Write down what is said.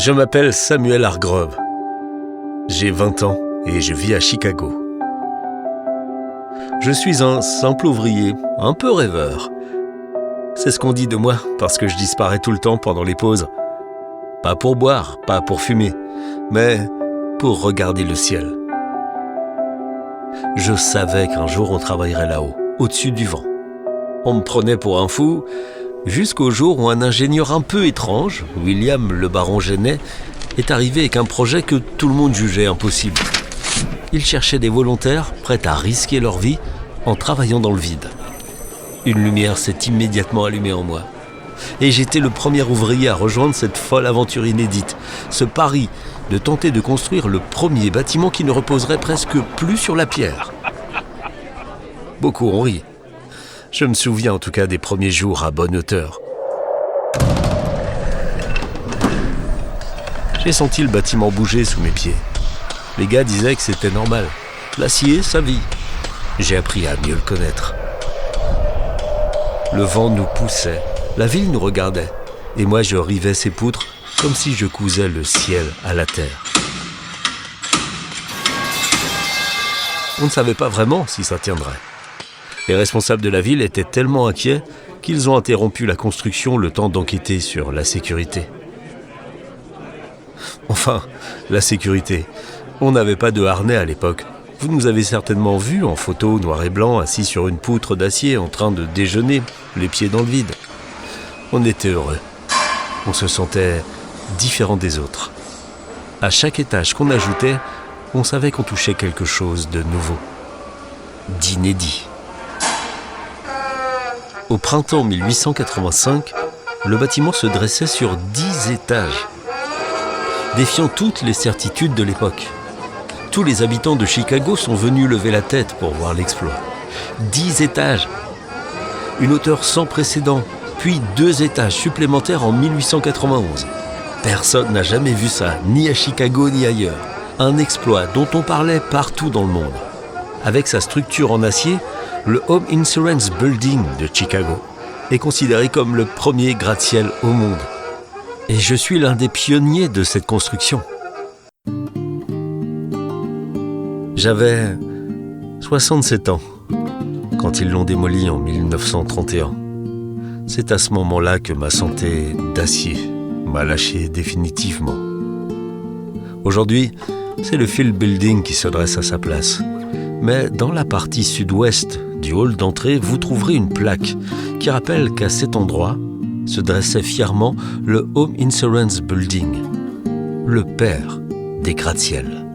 Je m'appelle Samuel Hargrove. J'ai 20 ans et je vis à Chicago. Je suis un simple ouvrier, un peu rêveur. C'est ce qu'on dit de moi parce que je disparais tout le temps pendant les pauses. Pas pour boire, pas pour fumer, mais pour regarder le ciel. Je savais qu'un jour on travaillerait là-haut, au-dessus du vent. On me prenait pour un fou, jusqu'au jour où un ingénieur un peu étrange, William le baron Genet, est arrivé avec un projet que tout le monde jugeait impossible. Il cherchait des volontaires prêts à risquer leur vie en travaillant dans le vide. Une lumière s'est immédiatement allumée en moi. Et j'étais le premier ouvrier à rejoindre cette folle aventure inédite, ce pari de tenter de construire le premier bâtiment qui ne reposerait presque plus sur la pierre. Beaucoup ont ri. Je me souviens en tout cas des premiers jours à bonne hauteur. J'ai senti le bâtiment bouger sous mes pieds. Les gars disaient que c'était normal. L'acier, ça vit. J'ai appris à mieux le connaître. Le vent nous poussait, la ville nous regardait, et moi je rivais ces poutres comme si je cousais le ciel à la terre. On ne savait pas vraiment si ça tiendrait. Les responsables de la ville étaient tellement inquiets qu'ils ont interrompu la construction le temps d'enquêter sur la sécurité. Enfin, la sécurité. On n'avait pas de harnais à l'époque. Vous nous avez certainement vus en photo noir et blanc, assis sur une poutre d'acier en train de déjeuner, les pieds dans le vide. On était heureux. On se sentait différent des autres. À chaque étage qu'on ajoutait, on savait qu'on touchait quelque chose de nouveau, d'inédit. Au printemps 1885, le bâtiment se dressait sur 10 étages, défiant toutes les certitudes de l'époque. Tous les habitants de Chicago sont venus lever la tête pour voir l'exploit. 10 étages, une hauteur sans précédent, puis 2 étages supplémentaires en 1891. Personne n'a jamais vu ça, ni à Chicago ni ailleurs. Un exploit dont on parlait partout dans le monde. Avec sa structure en acier, le Home Insurance Building de Chicago est considéré comme le premier gratte-ciel au monde. Et je suis l'un des pionniers de cette construction. J'avais 67 ans quand ils l'ont démoli en 1931. C'est à ce moment-là que ma santé d'acier m'a lâché définitivement. Aujourd'hui, c'est le Field Building qui se dresse à sa place. Mais dans la partie sud-ouest du hall d'entrée, vous trouverez une plaque qui rappelle qu'à cet endroit se dressait fièrement le Home Insurance Building, le père des gratte-ciels.